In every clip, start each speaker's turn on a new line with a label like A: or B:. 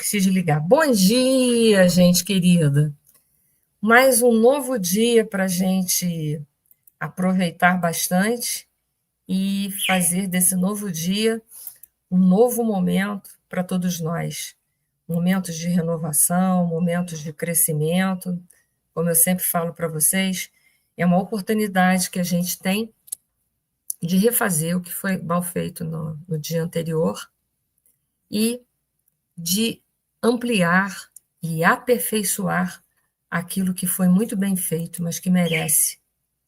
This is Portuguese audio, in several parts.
A: esqueci de ligar. Bom dia, gente querida. Mais um novo dia para a gente aproveitar bastante e fazer desse novo dia um novo momento para todos nós. Momentos de renovação, momentos de crescimento. Como eu sempre falo para vocês, é uma oportunidade que a gente tem de refazer o que foi mal feito no dia anterior e de ampliar e aperfeiçoar aquilo que foi muito bem feito, mas que merece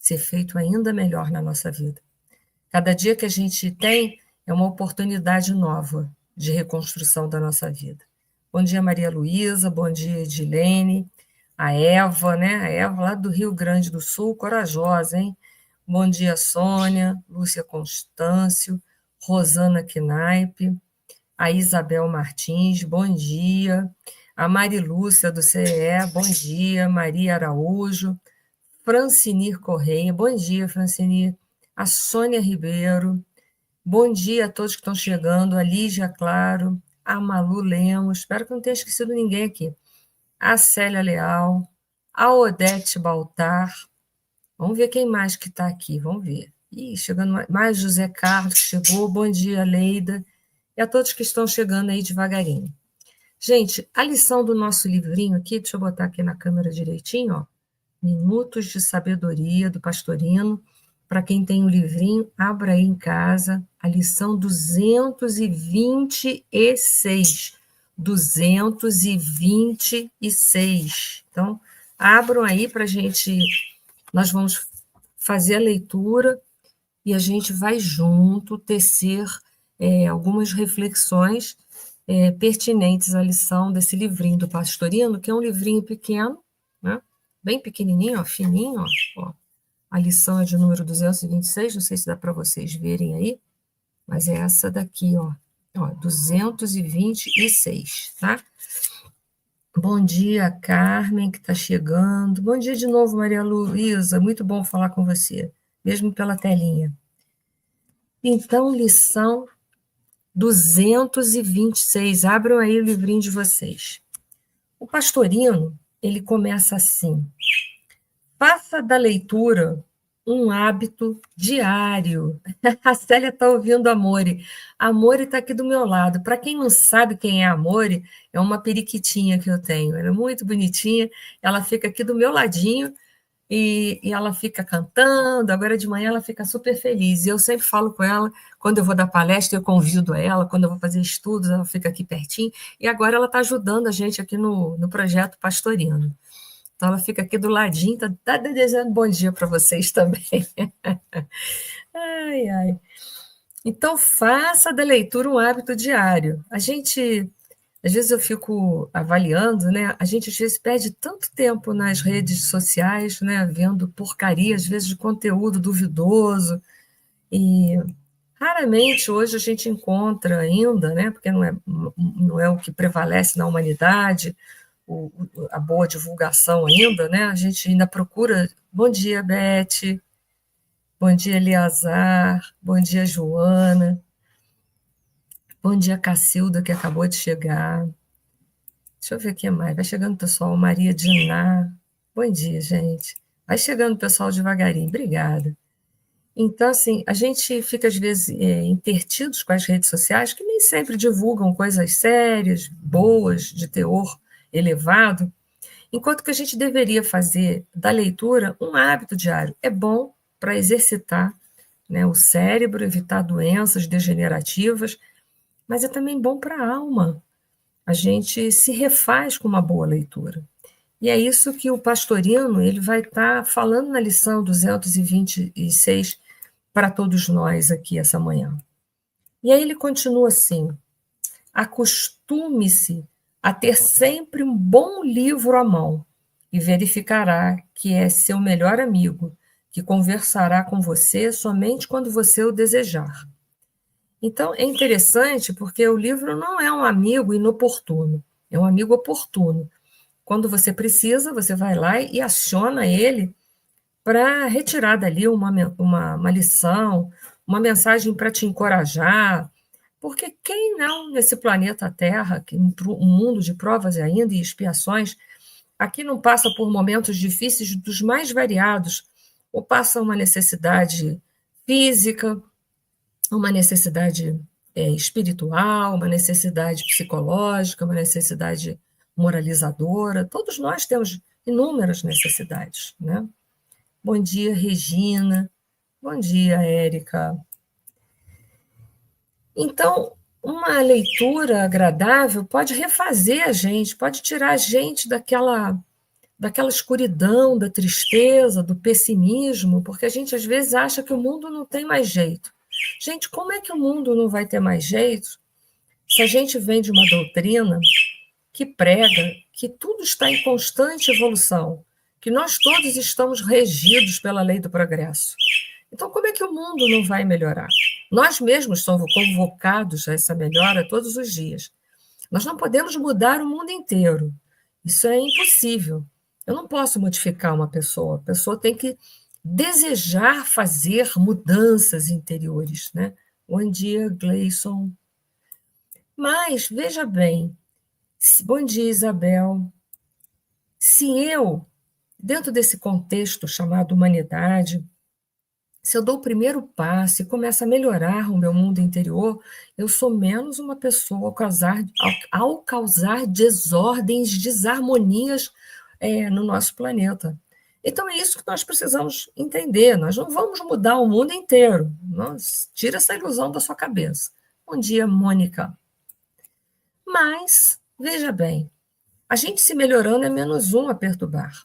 A: ser feito ainda melhor na nossa vida. Cada dia que a gente tem é uma oportunidade nova de reconstrução da nossa vida. Bom dia, Maria Luísa, bom dia, Edilene, a Eva, né? A Eva lá do Rio Grande do Sul, corajosa, hein? Bom dia, Sônia, Lúcia Constâncio, Rosana Knaipe, a Isabel Martins, bom dia. A Marilúcia, do CEE, bom dia. Maria Araújo. Francinir Correia, bom dia, Francinir. A Sônia Ribeiro, bom dia a todos que estão chegando. A Lígia Claro, a Malu Lemos, espero que não tenha esquecido ninguém aqui. A Célia Leal, a Odete Baltar. Vamos ver quem mais que está aqui, vamos ver. Ih, chegando mais José Carlos, chegou. Bom dia, Leida. E a todos que estão chegando aí devagarinho. Gente, a lição do nosso livrinho aqui, deixa eu botar aqui na câmera direitinho, ó. Minutos de Sabedoria, do Pastorino. Para quem tem o livrinho, abra aí em casa a lição 226. 226. Então, abram aí para a gente... Nós vamos fazer a leitura e a gente vai junto tecer algumas reflexões pertinentes à lição desse livrinho do Pastorino, que é um livrinho pequeno, né? Bem pequenininho, ó, fininho, ó. A lição é de número 226, não sei se dá para vocês verem aí, mas é essa daqui, ó, 226, tá? Bom dia, Carmen, que está chegando. Bom dia de novo, Maria Luísa, muito bom falar com você, mesmo pela telinha. Então, lição 226, abram aí o livrinho de vocês. O Pastorino, ele começa assim: faça da leitura um hábito diário. A Célia está ouvindo a Amore. A Amore está aqui do meu lado. Para quem não sabe quem é a Amore, é uma periquitinha que eu tenho. Ela é muito bonitinha, ela fica aqui do meu ladinho e ela fica cantando. Agora de manhã ela fica super feliz. E eu sempre falo com ela, quando eu vou dar palestra, eu convido ela, quando eu vou fazer estudos, ela fica aqui pertinho. E agora ela está ajudando a gente aqui no projeto Pastorino. Então, ela fica aqui do ladinho, está desejando bom dia para vocês também. Ai, ai. Então, faça da leitura um hábito diário. Às vezes eu fico avaliando, né? A gente às vezes perde tanto tempo nas redes sociais, né? Vendo porcaria, às vezes de conteúdo duvidoso. E raramente hoje a gente encontra ainda, né? Porque não é o que prevalece na humanidade, a boa divulgação ainda, né? A gente ainda procura. Bom dia, Beth. Bom dia, Eleazar. Bom dia, Joana. Bom dia, Cacilda, que acabou de chegar. Deixa eu ver quem mais. Vai chegando o pessoal. Maria Diná. Bom dia, gente. Vai chegando o pessoal devagarinho. Obrigada. Então, assim, a gente fica, às vezes, intertidos com as redes sociais, que nem sempre divulgam coisas sérias, boas, de teor elevado, enquanto que a gente deveria fazer da leitura um hábito diário. É bom para exercitar, né, o cérebro, evitar doenças degenerativas, mas é também bom para a alma. A gente se refaz com uma boa leitura. E é isso que o Pastorino ele vai estar falando na lição 226 para todos nós aqui essa manhã. E aí ele continua assim: acostume-se a ter sempre um bom livro à mão e verificará que é seu melhor amigo, que conversará com você somente quando você o desejar. Então, é interessante porque o livro não é um amigo inoportuno, é um amigo oportuno. Quando você precisa, você vai lá e aciona ele para retirar dali uma lição, uma mensagem para te encorajar, Porque quem não, nesse planeta Terra, que um mundo de provas ainda e expiações, aqui não passa por momentos difíceis dos mais variados, ou passa uma necessidade física, uma necessidade espiritual, uma necessidade psicológica, uma necessidade moralizadora. Todos nós temos inúmeras necessidades, né? Bom dia, Regina. Bom dia, Érica. Então, uma leitura agradável pode refazer a gente, pode tirar a gente daquela escuridão, da tristeza, do pessimismo, porque a gente às vezes acha que o mundo não tem mais jeito. Gente, como é que o mundo não vai ter mais jeito se a gente vem de uma doutrina que prega que tudo está em constante evolução, que nós todos estamos regidos pela lei do progresso? Então, como é que o mundo não vai melhorar? Nós mesmos somos convocados a essa melhora todos os dias. Nós não podemos mudar o mundo inteiro. Isso é impossível. Eu não posso modificar uma pessoa. A pessoa tem que desejar fazer mudanças interiores, né? Bom dia, Gleison. Mas, veja bem, bom dia, Isabel. Se eu, dentro desse contexto chamado humanidade, se eu dou o primeiro passo e começo a melhorar o meu mundo interior, eu sou menos uma pessoa ao causar desordens, desarmonias no nosso planeta. Então, é isso que nós precisamos entender. Nós não vamos mudar o mundo inteiro. Tira essa ilusão da sua cabeça. Bom dia, Mônica. Mas, veja bem, a gente se melhorando é menos um a perturbar.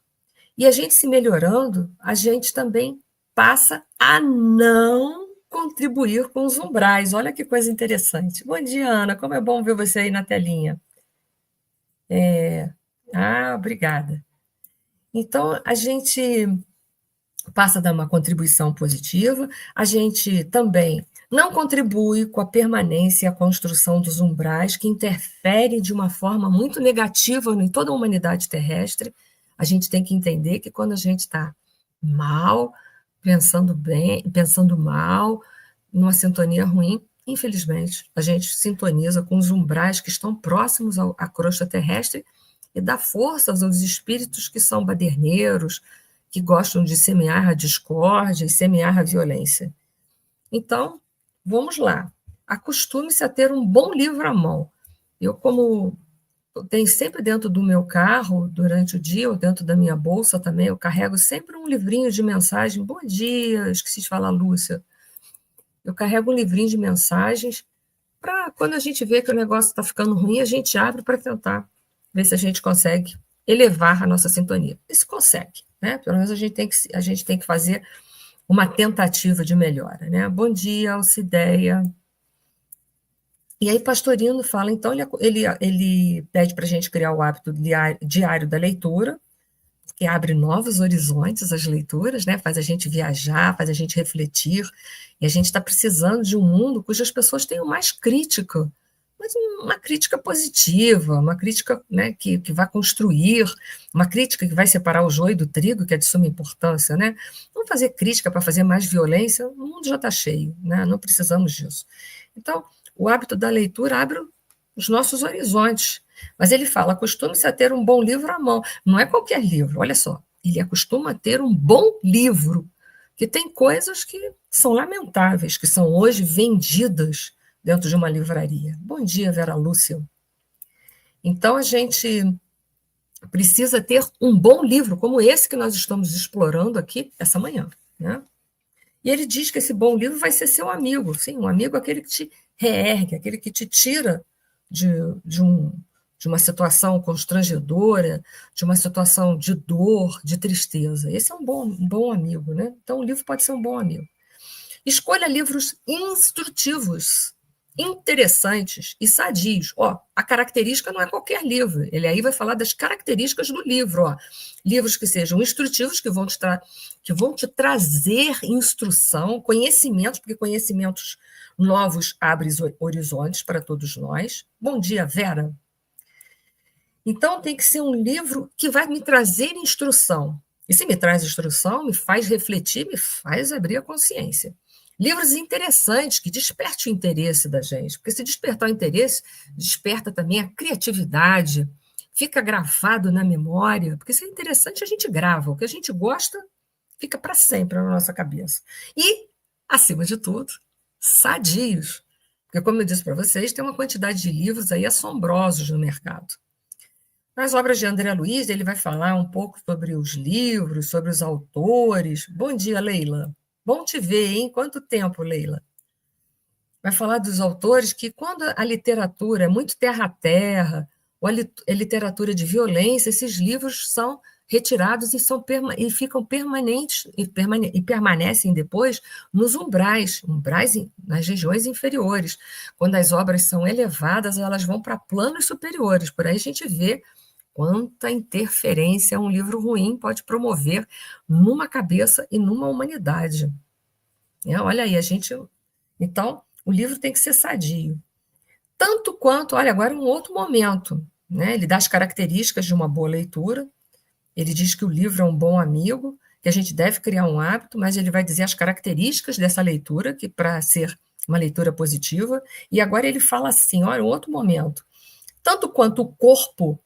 A: E a gente se melhorando, a gente também passa a não contribuir com os umbrais. Olha que coisa interessante. Bom dia, Ana. Como é bom ver você aí na telinha. Obrigada. Então, a gente passa a dar uma contribuição positiva, a gente também não contribui com a permanência e a construção dos umbrais, que interferem de uma forma muito negativa em toda a humanidade terrestre. A gente tem que entender que quando a gente está mal, pensando bem, pensando mal, numa sintonia ruim, infelizmente, a gente sintoniza com os umbrais que estão próximos à crosta terrestre e dá forças aos espíritos que são baderneiros, que gostam de semear a discórdia e semear a violência. Então, vamos lá. Acostume-se a ter um bom livro à mão. Eu, como eu tenho sempre dentro do meu carro, durante o dia, ou dentro da minha bolsa também, eu carrego sempre um livrinho de mensagem. Bom dia, esqueci de falar, Lúcia. Eu carrego um livrinho de mensagens para, quando a gente vê que o negócio está ficando ruim, a gente abre para tentar ver se a gente consegue elevar a nossa sintonia. E se consegue, né? Pelo menos a gente tem que fazer uma tentativa de melhora, né? Bom dia, Alcideia. E aí, Pastorino fala, então, ele pede para a gente criar o hábito diário da leitura, que abre novos horizontes as leituras, né? Faz a gente viajar, faz a gente refletir, e a gente está precisando de um mundo cujas pessoas tenham mais crítica, mas uma crítica positiva, uma crítica, né, que vai construir, uma crítica que vai separar o joio do trigo, que é de suma importância, né? Não fazer crítica para fazer mais violência, o mundo já está cheio, né? Não precisamos disso. Então, o hábito da leitura abre os nossos horizontes. Mas ele fala, acostume-se a ter um bom livro à mão. Não é qualquer livro, olha só. Ele acostuma a ter um bom livro, que tem coisas que são lamentáveis, que são hoje vendidas dentro de uma livraria. Bom dia, Vera Lúcia. Então, a gente precisa ter um bom livro, como esse que nós estamos explorando aqui essa manhã, né? E ele diz que esse bom livro vai ser seu amigo. Sim, um amigo é aquele que te reergue, aquele que te tira de uma situação constrangedora, de uma situação de dor, de tristeza. Esse é um bom amigo, né? Então, o livro pode ser um bom amigo. Escolha livros instrutivos, interessantes e sadios. Ó, a característica não é qualquer livro. Ele aí vai falar das características do livro. Ó. Livros que sejam instrutivos, que vão te trazer instrução, conhecimentos, porque conhecimentos novos abrem horizontes para todos nós. Bom dia, Vera. Então, tem que ser um livro que vai me trazer instrução. E se me traz instrução, me faz refletir, me faz abrir a consciência. Livros interessantes, que despertem o interesse da gente, porque se despertar o interesse, desperta também a criatividade, fica gravado na memória, porque se é interessante, a gente grava. O que a gente gosta fica para sempre na nossa cabeça. E, acima de tudo, sadios. Porque, como eu disse para vocês, tem uma quantidade de livros aí assombrosos no mercado. Nas obras de André Luiz, ele vai falar um pouco sobre os livros, sobre os autores. Bom dia, Leila. Bom te ver, hein? Quanto tempo, Leila? Vai falar dos autores que, quando a literatura é muito terra a terra, ou a literatura de violência, esses livros são retirados e ficam permanentes e permanecem depois nos umbrais nas regiões inferiores. Quando as obras são elevadas, elas vão para planos superiores. Por aí a gente vê quanta interferência um livro ruim pode promover numa cabeça e numa humanidade. Olha aí, a gente. Então, o livro tem que ser sadio. Tanto quanto, olha, agora um outro momento, né? Ele dá as características de uma boa leitura, ele diz que o livro é um bom amigo, que a gente deve criar um hábito, mas ele vai dizer as características dessa leitura, que para ser uma leitura positiva, e agora ele fala assim, olha, um outro momento. Tanto quanto o corpo,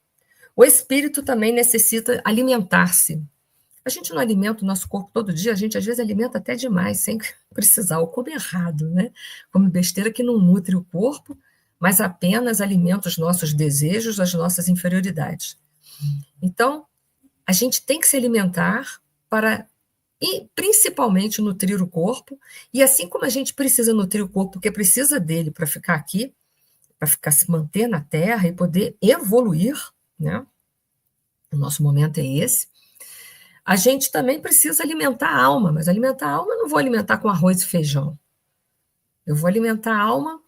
A: o espírito também necessita alimentar-se. A gente não alimenta o nosso corpo todo dia, a gente às vezes alimenta até demais, sem precisar, ou come errado, né? Come besteira que não nutre o corpo, mas apenas alimenta os nossos desejos, as nossas inferioridades. Então, a gente tem que se alimentar para, e principalmente, nutrir o corpo, e assim como a gente precisa nutrir o corpo, porque precisa dele para ficar aqui, para ficar se manter na Terra e poder evoluir, né? O nosso momento é esse. A gente também precisa alimentar a alma, mas alimentar a alma eu não vou alimentar com arroz e feijão. Eu vou alimentar a alma,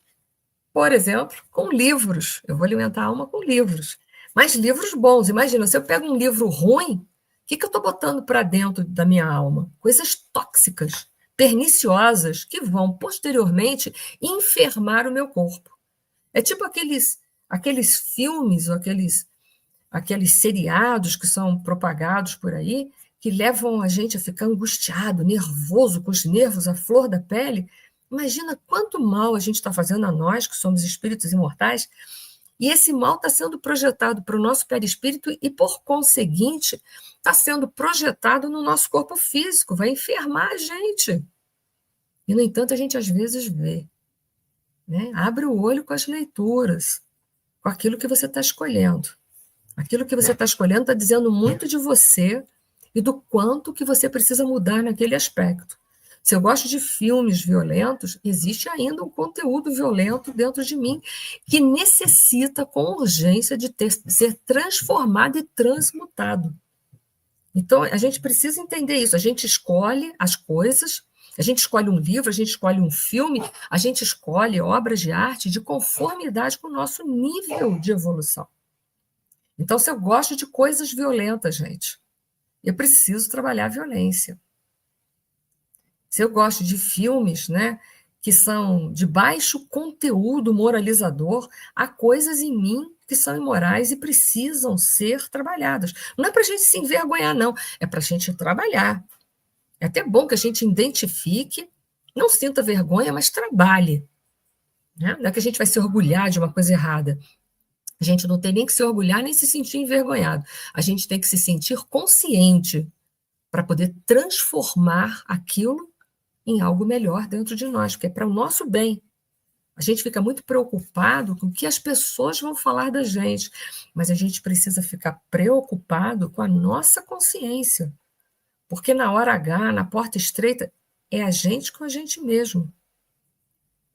A: por exemplo, com livros. Eu vou alimentar a alma com livros. Mas livros bons. Imagina, se eu pego um livro ruim, o que eu estou botando para dentro da minha alma? Coisas tóxicas, perniciosas, que vão posteriormente enfermar o meu corpo. É tipo aqueles filmes ou aqueles seriados que são propagados por aí, que levam a gente a ficar angustiado, nervoso, com os nervos à flor da pele. Imagina quanto mal a gente está fazendo a nós, que somos espíritos imortais, e esse mal está sendo projetado para o nosso perispírito e, por conseguinte, está sendo projetado no nosso corpo físico, vai enfermar a gente. E, no entanto, a gente às vezes vê, né? Abre o olho com as leituras, com aquilo que você está escolhendo. Aquilo que você está escolhendo está dizendo muito de você e do quanto que você precisa mudar naquele aspecto. Se eu gosto de filmes violentos, existe ainda um conteúdo violento dentro de mim que necessita, com urgência, de ser transformado e transmutado. Então, a gente precisa entender isso. A gente escolhe as coisas, a gente escolhe um livro, a gente escolhe um filme, a gente escolhe obras de arte de conformidade com o nosso nível de evolução. Então, se eu gosto de coisas violentas, gente, eu preciso trabalhar a violência. Se eu gosto de filmes, né, que são de baixo conteúdo moralizador, há coisas em mim que são imorais e precisam ser trabalhadas. Não é para a gente se envergonhar, não. É para a gente trabalhar. É até bom que a gente identifique, não sinta vergonha, mas trabalhe. Né? Não é que a gente vai se orgulhar de uma coisa errada. A gente não tem nem que se orgulhar, nem se sentir envergonhado. A gente tem que se sentir consciente para poder transformar aquilo em algo melhor dentro de nós, porque é para o nosso bem. A gente fica muito preocupado com o que as pessoas vão falar da gente, mas a gente precisa ficar preocupado com a nossa consciência, porque na hora H, na porta estreita, é a gente com a gente mesmo.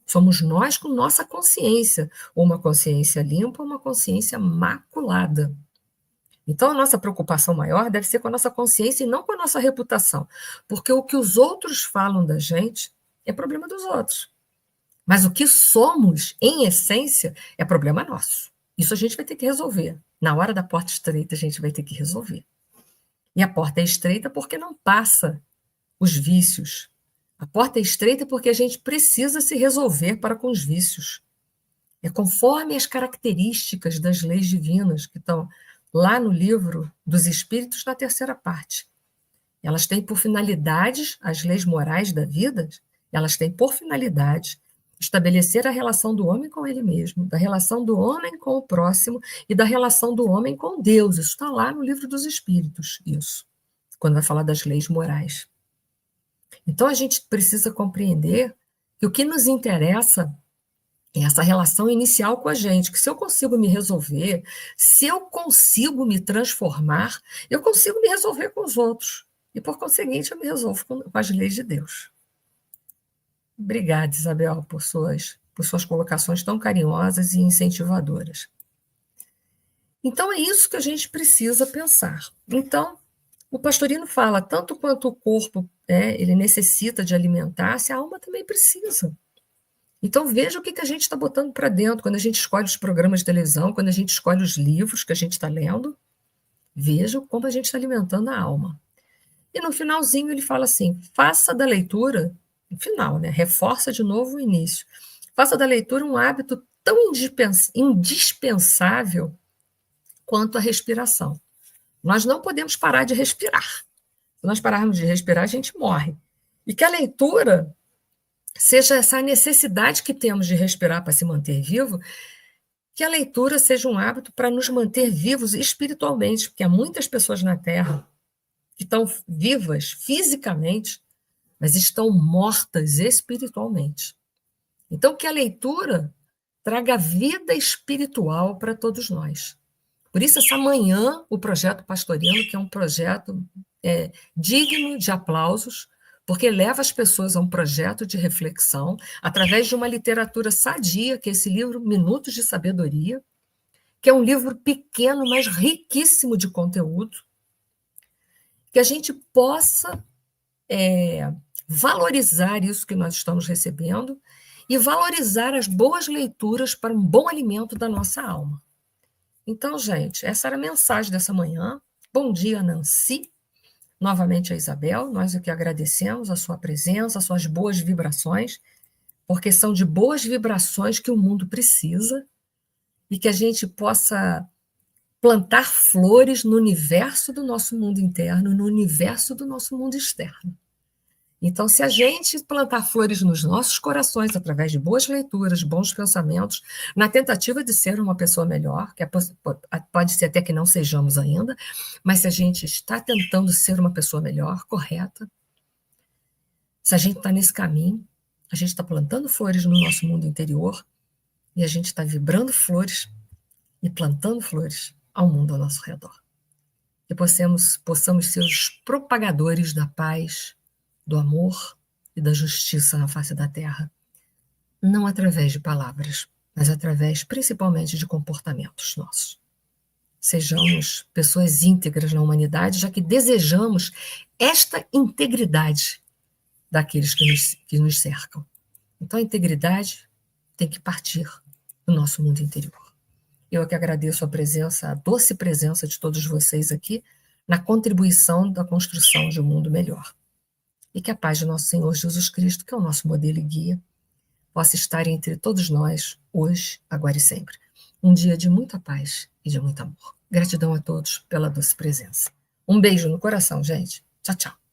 A: Somos nós com nossa consciência, ou uma consciência limpa ou uma consciência maculada. Então, a nossa preocupação maior deve ser com a nossa consciência e não com a nossa reputação, porque o que os outros falam da gente é problema dos outros. Mas o que somos, em essência, é problema nosso. Isso a gente vai ter que resolver. Na hora da porta estreita, a gente vai ter que resolver. E a porta é estreita porque não passa os vícios. A porta é estreita porque a gente precisa se resolver para com os vícios. É conforme as características das leis divinas que estão lá no livro dos Espíritos, na terceira parte. Elas têm por finalidades as leis morais da vida, Elas têm por finalidade estabelecer a relação do homem com ele mesmo, da relação do homem com o próximo e da relação do homem com Deus. Isso está lá no Livro dos Espíritos, isso, quando vai falar das leis morais. Então, a gente precisa compreender que o que nos interessa é essa relação inicial com a gente, que se eu consigo me resolver, se eu consigo me transformar, eu consigo me resolver com os outros. E, por conseguinte, eu me resolvo com as leis de Deus. Obrigada, Isabel, por suas colocações tão carinhosas e incentivadoras. Então, é isso que a gente precisa pensar. Então, o Pastorino fala, tanto quanto o corpo ele necessita de alimentar-se, a alma também precisa. Então, veja o que a gente está botando para dentro, quando a gente escolhe os programas de televisão, quando a gente escolhe os livros que a gente está lendo, veja como a gente está alimentando a alma. E no finalzinho ele fala assim, faça da leitura, no final, reforça de novo o início, faça da leitura um hábito tão indispensável quanto a respiração. Nós não podemos parar de respirar. Se nós pararmos de respirar, a gente morre. E que a leitura seja essa necessidade que temos de respirar para se manter vivo, que a leitura seja um hábito para nos manter vivos espiritualmente, porque há muitas pessoas na Terra que estão vivas fisicamente, mas estão mortas espiritualmente. Então, que a leitura traga vida espiritual para todos nós. Por isso, essa manhã, o Projeto Pastorino, que é um projeto digno de aplausos, porque leva as pessoas a um projeto de reflexão, através de uma literatura sadia, que é esse livro Minutos de Sabedoria, que é um livro pequeno, mas riquíssimo de conteúdo, que a gente possa valorizar isso que nós estamos recebendo e valorizar as boas leituras para um bom alimento da nossa alma. Então, gente, essa era a mensagem dessa manhã. Bom dia, Nancy. Novamente a Isabel, nós aqui agradecemos a sua presença, as suas boas vibrações, porque são de boas vibrações que o mundo precisa e que a gente possa plantar flores no universo do nosso mundo interno, no universo do nosso mundo externo. Então, se a gente plantar flores nos nossos corações, através de boas leituras, bons pensamentos, na tentativa de ser uma pessoa melhor, que pode ser até que não sejamos ainda, mas se a gente está tentando ser uma pessoa melhor, correta, se a gente está nesse caminho, a gente está plantando flores no nosso mundo interior e a gente está vibrando flores e plantando flores ao mundo ao nosso redor. Que possamos ser os propagadores da paz, do amor e da justiça na face da terra, não através de palavras, mas através principalmente de comportamentos nossos. Sejamos pessoas íntegras na humanidade, já que desejamos esta integridade daqueles que nos cercam. Então a integridade tem que partir do nosso mundo interior. Eu aqui agradeço a presença, a doce presença de todos vocês aqui na contribuição da construção de um mundo melhor. E que a paz de nosso Senhor Jesus Cristo, que é o nosso modelo e guia, possa estar entre todos nós, hoje, agora e sempre. Um dia de muita paz e de muito amor. Gratidão a todos pela doce presença. Um beijo no coração, gente. Tchau, tchau.